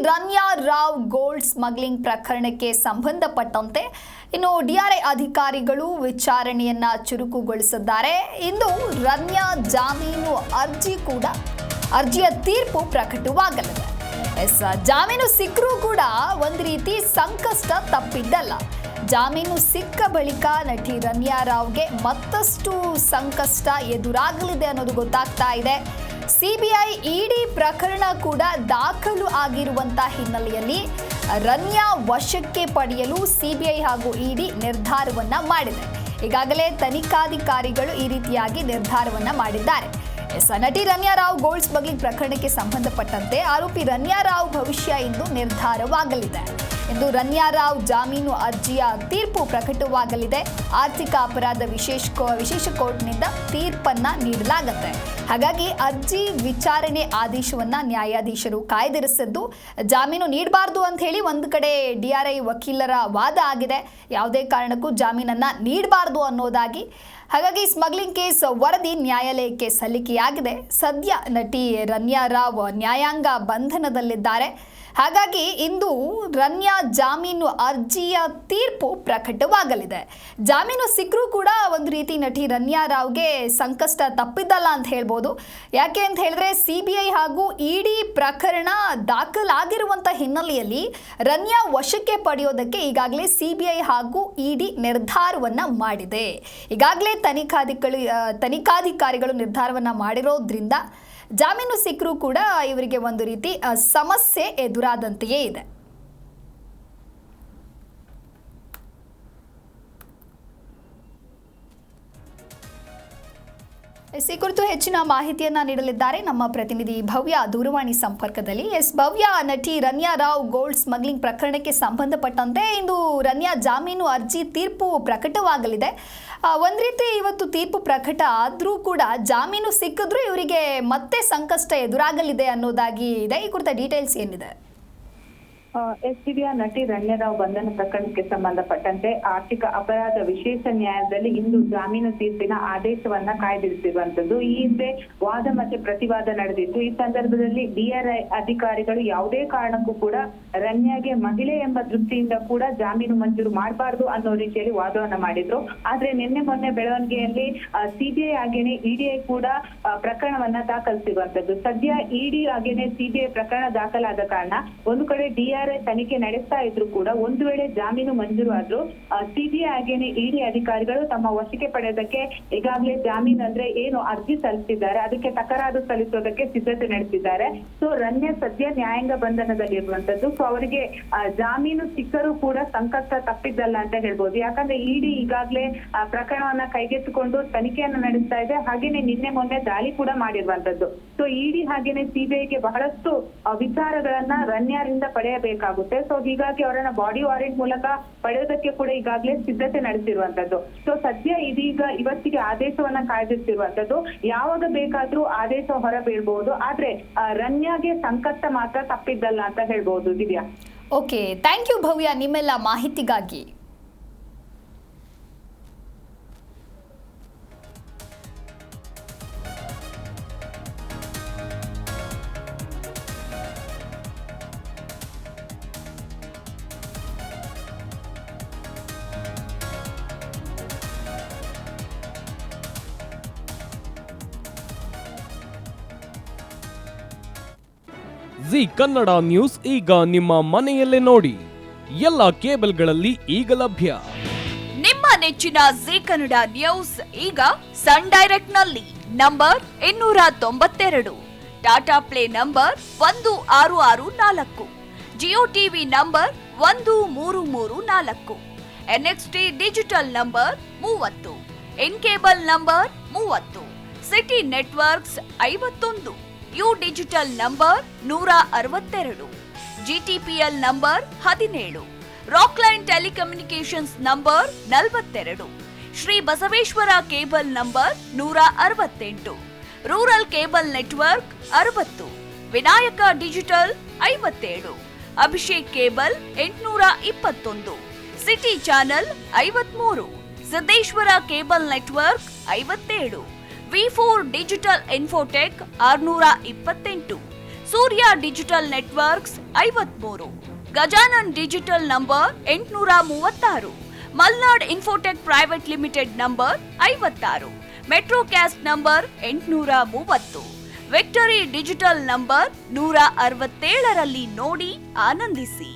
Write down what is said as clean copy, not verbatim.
Ranya Rao gold smuggling ಪ್ರಕರಣಕ್ಕೆ ಸಂಬಂಧಪಟ್ಟಂತೆ ಇನ್ನು ಡಿಆರ್ಐ ಅಧಿಕಾರಿಗಳು ವಿಚಾರಣೆಯನ್ನ ಚುರುಕುಗೊಳಿಸಿದ್ದಾರೆ. ಇಂದು ರನ್ಯಾ ಜಾಮೀನು ಅರ್ಜಿಯ ತೀರ್ಪು ಪ್ರಕಟವಾಗಲಿದೆ. ಜಾಮೀನು ಸಿಕ್ಕರೂ ಕೂಡ ಒಂದು ರೀತಿ ಸಂಕಷ್ಟ ತಪ್ಪಿದ್ದಲ್ಲ. ಜಾಮೀನು ಸಿಕ್ಕ ಬಳಿಕ ನಟಿ ರನ್ಯಾ ರಾವ್ಗೆ ಮತ್ತಷ್ಟು ಸಂಕಷ್ಟ ಎದುರಾಗಲಿದೆ ಅನ್ನೋದು ಗೊತ್ತಾಗ್ತಾ ಇದೆ. ಸಿಬಿಐ ಇಡಿ ಪ್ರಕರಣ ಕೂಡ ದಾಖಲು ಆಗಿರುವಂತಹ ಹಿನ್ನೆಲೆಯಲ್ಲಿ ರನ್ಯಾ ವಶಕ್ಕೆ ಪಡೆಯಲು ಸಿಬಿಐ ಹಾಗೂ ಇಡಿ ನಿರ್ಧಾರವನ್ನ ಮಾಡಿದೆ. ಈಗಾಗಲೇ ತನಿಖಾಧಿಕಾರಿಗಳು ಈ ರೀತಿಯಾಗಿ ನಿರ್ಧಾರವನ್ನ ಮಾಡಿದ್ದಾರೆ. ನಟಿ ರನ್ಯಾ ರಾವ್ ಗೋಲ್ಡ್ ಸ್ಮಗ್ಲಿಂಗ್ ಪ್ರಕರಣಕ್ಕೆ ಸಂಬಂಧಪಟ್ಟಂತೆ ಆರೋಪಿ ರನ್ಯಾ ರಾವ್ ಭವಿಷ್ಯ ಇಂದು ನಿರ್ಧಾರವಾಗಲಿದೆ. ಇಂದು ರನ್ಯಾ ರಾವ್ ಜಾಮೀನು ಅರ್ಜಿಯ ತೀರ್ಪು ಪ್ರಕಟವಾಗಲಿದೆ. ಆರ್ಥಿಕ ಅಪರಾಧ ವಿಶೇಷ ಕೋರ್ಟ್ನಿಂದ ತೀರ್ಪನ್ನ ನೀಡಲಾಗುತ್ತೆ. ಹಾಗಾಗಿ ಅರ್ಜಿ ವಿಚಾರಣೆ ಆದೇಶವನ್ನ ನ್ಯಾಯಾಧೀಶರು ಕಾಯ್ದಿರಿಸಿದ್ದು ಜಾಮೀನು ನೀಡಬಾರ್ದು ಅಂತ ಹೇಳಿ ಒಂದು ಕಡೆ ಡಿಆರ್ಐ ವಕೀಲರ ವಾದ ಆಗಿದೆ. ಯಾವುದೇ ಕಾರಣಕ್ಕೂ ಜಾಮೀನನ್ನ ನೀಡಬಾರ್ದು ಅನ್ನೋದಾಗಿ. ಹಾಗಾಗಿ ಸ್ಮಗ್ಲಿಂಗ್ ಕೇಸ್ ವರದಿ ನ್ಯಾಯಾಲಯಕ್ಕೆ ಸಲ್ಲಿಕೆಯಾಗಿದೆ. ಸದ್ಯ ನಟಿ ರನ್ಯಾ ರಾವ್ ನ್ಯಾಯಾಂಗ ಬಂಧನದಲ್ಲಿದ್ದಾರೆ. ಹಾಗಾಗಿ ಇಂದು ರನ್ಯಾ ಜಾಮೀನು ಅರ್ಜಿಯ ತೀರ್ಪು ಪ್ರಕಟವಾಗಲಿದೆ. ಜಾಮೀನು ಸಿಕ್ಕರೂ ಕೂಡ ಒಂದು ರೀತಿ ನಟಿ ರನ್ಯಾ ರಾವ್ಗೆ ಸಂಕಷ್ಟ ತಪ್ಪಿದ್ದಲ್ಲ ಅಂತ ಹೇಳ್ಬೋದು. ಯಾಕೆ ಅಂತ ಹೇಳಿದ್ರೆ ಸಿಬಿಐ ಹಾಗೂ ಇಡಿ ಪ್ರಕರಣ ದಾಖಲಾಗಿರುವಂಥ ಹಿನ್ನೆಲೆಯಲ್ಲಿ ರನ್ಯಾ ವಶಕ್ಕೆ ಪಡೆಯೋದಕ್ಕೆ ಈಗಾಗಲೇ ಸಿಬಿಐ ಹಾಗೂ ಇಡಿ ನಿರ್ಧಾರವನ್ನ ಮಾಡಿದೆ. ಈಗಾಗಲೇ ತನಿಖಾಧಿಕಾರಿಗಳು ನಿರ್ಧಾರವನ್ನ ಮಾಡಿರೋದ್ರಿಂದ ಜಾಮೀನು ಸಿಕ್ಕರೂ ಕೂಡ ಇವರಿಗೆ ಒಂದು ರೀತಿ ಸಮಸ್ಯೆ ಎದುರಾದಂತೆಯೇ ಇದೆ. ಈ ಕುರಿತು ಹೆಚ್ಚಿನ ಮಾಹಿತಿಯನ್ನ ನೀಡಲಿದ್ದಾರೆ ನಮ್ಮ ಪ್ರತಿನಿಧಿ ಭವ್ಯ ದೂರವಾಣಿ ಸಂಪರ್ಕದಲ್ಲಿ. ಭವ್ಯ, ನಟಿ ರನ್ಯಾ ರಾವ್ ಗೋಲ್ಡ್ ಸ್ಮಗ್ಲಿಂಗ್ ಪ್ರಕರಣಕ್ಕೆ ಸಂಬಂಧಪಟ್ಟಂತೆ ಇಂದು ರನ್ಯಾ ಜಾಮೀನು ಅರ್ಜಿ ತೀರ್ಪು ಪ್ರಕಟವಾಗಲಿದೆ. ಒಂದು ರೀತಿ ಇವತ್ತು ತೀರ್ಪು ಪ್ರಕಟ ಆದರೂ ಕೂಡ ಜಾಮೀನು ಸಿಕ್ಕಿದ್ರೂ ಇವರಿಗೆ ಮತ್ತೆ ಸಂಕಷ್ಟ ಎದುರಾಗಲಿದೆ ಅನ್ನೋದಾಗಿ ಇದೆ. ಈ ಕುರಿತ ಡೀಟೇಲ್ಸ್ ಏನಿದೆ? ಎಸ್ಟಿಬಿಯ ನಟಿ ರನ್ಯಾ ರಾವ್ ಬಂಧನ ಪ್ರಕರಣಕ್ಕೆ ಸಂಬಂಧಪಟ್ಟಂತೆ ಆರ್ಥಿಕ ಅಪರಾಧ ವಿಶೇಷ ನ್ಯಾಯಾಲಯದಲ್ಲಿ ಇಂದು ಜಾಮೀನು ತೀರ್ಪಿನ ಆದೇಶವನ್ನ ಕಾಯ್ದಿರಿಸಿರುವಂತದ್ದು. ಈ ಹಿಂದೆ ವಾದ ಮತ್ತೆ ಪ್ರತಿವಾದ ನಡೆದಿತ್ತು. ಈ ಸಂದರ್ಭದಲ್ಲಿ ಡಿಆರ್ಐ ಅಧಿಕಾರಿಗಳು ಯಾವುದೇ ಕಾರಣಕ್ಕೂ ಕೂಡ ರನ್ಯಾಗೆ ಮಹಿಳೆ ಎಂಬ ದೃಷ್ಟಿಯಿಂದ ಕೂಡ ಜಾಮೀನು ಮಂಜೂರು ಮಾಡಬಾರ್ದು ಅನ್ನೋ ರೀತಿಯಲ್ಲಿ ವಾದವನ್ನ ಮಾಡಿದ್ರು. ಆದ್ರೆ ನಿನ್ನೆ ಮೊನ್ನೆ ಬೆಳವಣಿಗೆಯಲ್ಲಿ ಸಿಬಿಐ ಹಾಗೇನೆ ಇಡಿಐ ಕೂಡ ಪ್ರಕರಣವನ್ನ ದಾಖಲಿಸಿರುವಂತದ್ದು. ಸದ್ಯ ಇಡಿ ಹಾಗೇನೆ ಸಿಬಿಐ ಪ್ರಕರಣ ದಾಖಲಾದ ಕಾರಣ ಒಂದು ಕಡೆ ಡಿಆರ್ಐ ತನಿಖೆ ನಡೆಸ್ತಾ ಇದ್ರು ಕೂಡ ಒಂದು ವೇಳೆ ಜಾಮೀನು ಮಂಜೂರು ಆದ್ರೂ ಸಿಬಿಐ ಹಾಗೇನೆ ಇಡಿ ಅಧಿಕಾರಿಗಳು ತಮ್ಮ ವಶಕ್ಕೆ ಪಡೆಯೋದಕ್ಕೆ ಈಗಾಗಲೇ ಜಾಮೀನು ಅಂದ್ರೆ ಏನು ಅರ್ಜಿ ಸಲ್ಲಿಸಿದ್ದಾರೆ ಅದಕ್ಕೆ ತಕರಾರು ಸಲ್ಲಿಸೋದಕ್ಕೆ ಸಿದ್ಧತೆ ನಡೆಸಿದ್ದಾರೆ. ಸೊ ರನ್ಯಾ ಸದ್ಯ ನ್ಯಾಯಾಂಗ ಬಂಧನದಲ್ಲಿರುವಂತದ್ದು. ಸೊ ಅವರಿಗೆ ಜಾಮೀನು ಸಿಕ್ಕರೂ ಕೂಡ ಸಂಕಷ್ಟ ತಪ್ಪಿದ್ದಲ್ಲ ಅಂತ ಹೇಳ್ಬೋದು. ಯಾಕಂದ್ರೆ ಇಡಿ ಈಗಾಗಲೇ ಪ್ರಕರಣವನ್ನ ಕೈಗೆತ್ತಿಕೊಂಡು ತನಿಖೆಯನ್ನ ನಡೆಸ್ತಾ ಇದೆ. ಹಾಗೇನೆ ನಿನ್ನೆ ಮೊನ್ನೆ ದಾಳಿ ಕೂಡ ಮಾಡಿರುವಂತದ್ದು. ಸೊ ಇಡಿ ಹಾಗೇನೆ ಸಿಬಿಐಗೆ ಬಹಳಷ್ಟು ವಿಚಾರಗಳನ್ನ ರನ್ಯಾರಿಂದ ಪಡೆಯಬೇಕಾಗುತ್ತೆ. ಸೊ ಹೀಗಾಗಿ ಅವರನ್ನ ಬಾಡಿ ವಾರೆಂಟ್ ಮೂಲಕ ಪಡೆಯೋದಕ್ಕೆ ಕೂಡ ಈಗಾಗಲೇ ಸಿದ್ಧತೆ ನಡೆಸಿರುವಂತದ್ದು. ಸೊ ಸದ್ಯ ಇದೀಗ ಇವತ್ತಿಗೆ ಆದೇಶವನ್ನ ಕಾಯ್ದಿರಿಸಿರುವಂತದ್ದು. ಯಾವಾಗ ಬೇಕಾದ್ರೂ ಆದೇಶ ಹೊರಬೀಳ್ಬಹುದು. ಆದ್ರೆ ರನ್ಯಾಗೆ ಸಂಕಷ್ಟ ಮಾತ್ರ ತಪ್ಪಿದ್ದಲ್ಲ ಅಂತ ಹೇಳ್ಬಹುದು. ದಿವ್ಯಾ, ಓಕೆ, ಥ್ಯಾಂಕ್ ಯು ಭವ್ಯ ನಿಮ್ಮೆಲ್ಲ ಮಾಹಿತಿಗಾಗಿ. ಜಿ ಕನ್ನಡ ನ್ಯೂಸ್ ಈಗ ನಿಮ್ಮ ಮನೆಯಲ್ಲೇ ನೋಡಿ. ಎಲ್ಲ ಕೇಬಲ್ಗಳಲ್ಲಿ ಈಗ ಲಭ್ಯ. ನಿಮ್ಮ ನೆಚ್ಚಿನ ಜಿ ಕನ್ನಡ ನ್ಯೂಸ್ ಈಗ ಸನ್ ಡೈರೆಕ್ಟ್ ನಲ್ಲಿ number 292, Tata play number 1664, Jio TV number 1334, NXT digital number 30, in cable number 30, city networks 51, U digital number 162, GTPL number 17, Rockline telecommunications number 42, Shri Basaveshwara cable number 168, rural cable network 60, Vinayaka digital 57, Abhishek cable 821, city channel 53, Siddeshwara cable network 57, V4 digital Infotech 628, Surya digital networks 53, Gajanan digital number 836, Malnad Infotech Private Limited number 56, Metrocast number 830, Victory Digital number 167ರಲ್ಲಿ ನೋಡಿ ಆನಂದಿಸಿ.